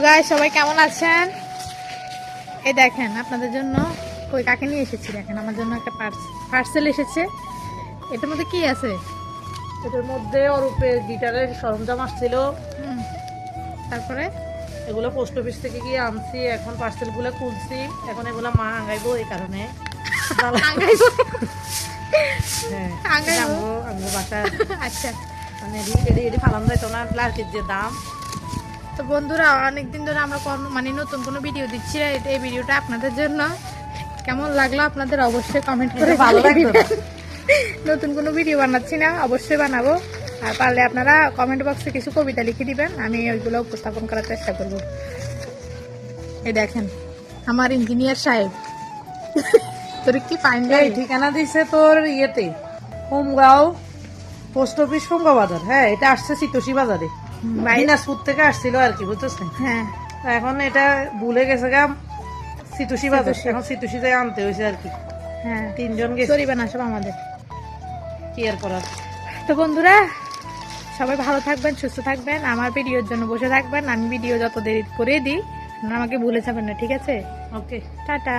Guys সবাই কেমন আছেন? এই দেখেন আপনাদের জন্য কই কাকে নিয়ে এসেছি, দেখেন আমার জন্য একটা পার্সেল এসেছে। এটার মধ্যে কি আছে? এটার মধ্যে অরূপের গিটারের সরঞ্জাম আসছিল। তারপরে এগুলো পোস্ট অফিস থেকে গিয়ে আনছি, এখন পার্সেল গুলো খুলছি, এখন এগুলো মা আঙ্গাইবো এই কারণে। আঙ্গাইবো? হ্যাঁ, আঙ্গাইবো? আঙ্গো বাসায় আচ্ছা। মানে এটি ফালাম যাইতো না, লার্কির যে দাম। তো বন্ধুরা, অনেকদিন ধরে আমরা মানে নতুন কোনো ভিডিও দিচ্ছি না, এই ভিডিওটা আপনাদের জন্য। কেমন লাগলো আপনাদের অবশ্যই কমেন্ট করে ভালো লাগতো না। নতুন কোনো ভিডিও বানাচ্ছি না, অবশ্যই বানাবো। আর পারলে আপনারা কমেন্ট বক্সে কিছু কবিতা লিখে দিবেন, আমি ওইগুলো উপস্থাপন করার চেষ্টা করব। এই দেখেন আমার ইঞ্জিনিয়ার সাহেব, তোর কি পাইন এই ঠিকানা দিছে তোর ইয়েতে, হোমগাঁও পোস্ট অফিস হোমগাঁও বাজার। হ্যাঁ, এটা আসছে চিতোষী বাজারে, দিনাজপুর থেকে আসছিল আর কি, বুঝতেছেন? হ্যাঁ, এখন এটা ভুলে গেছে গা চিতোষী বাজার, এখন চিতোষী থেকে আনতে হয়েছে আর কি। হ্যাঁ, তিনজন গেছে, সরিবে না সব আমাদের। কি আর করার। তো বন্ধুরা, সবাই ভালো থাকবেন, সুস্থ থাকবেন, আমার ভিডিওর জন্য বসে থাকবেন। আমি ভিডিও যত দেরি করে দিই আপনারা আমাকে ভুলে যাবেন না, ঠিক আছে? ওকে, টাটা।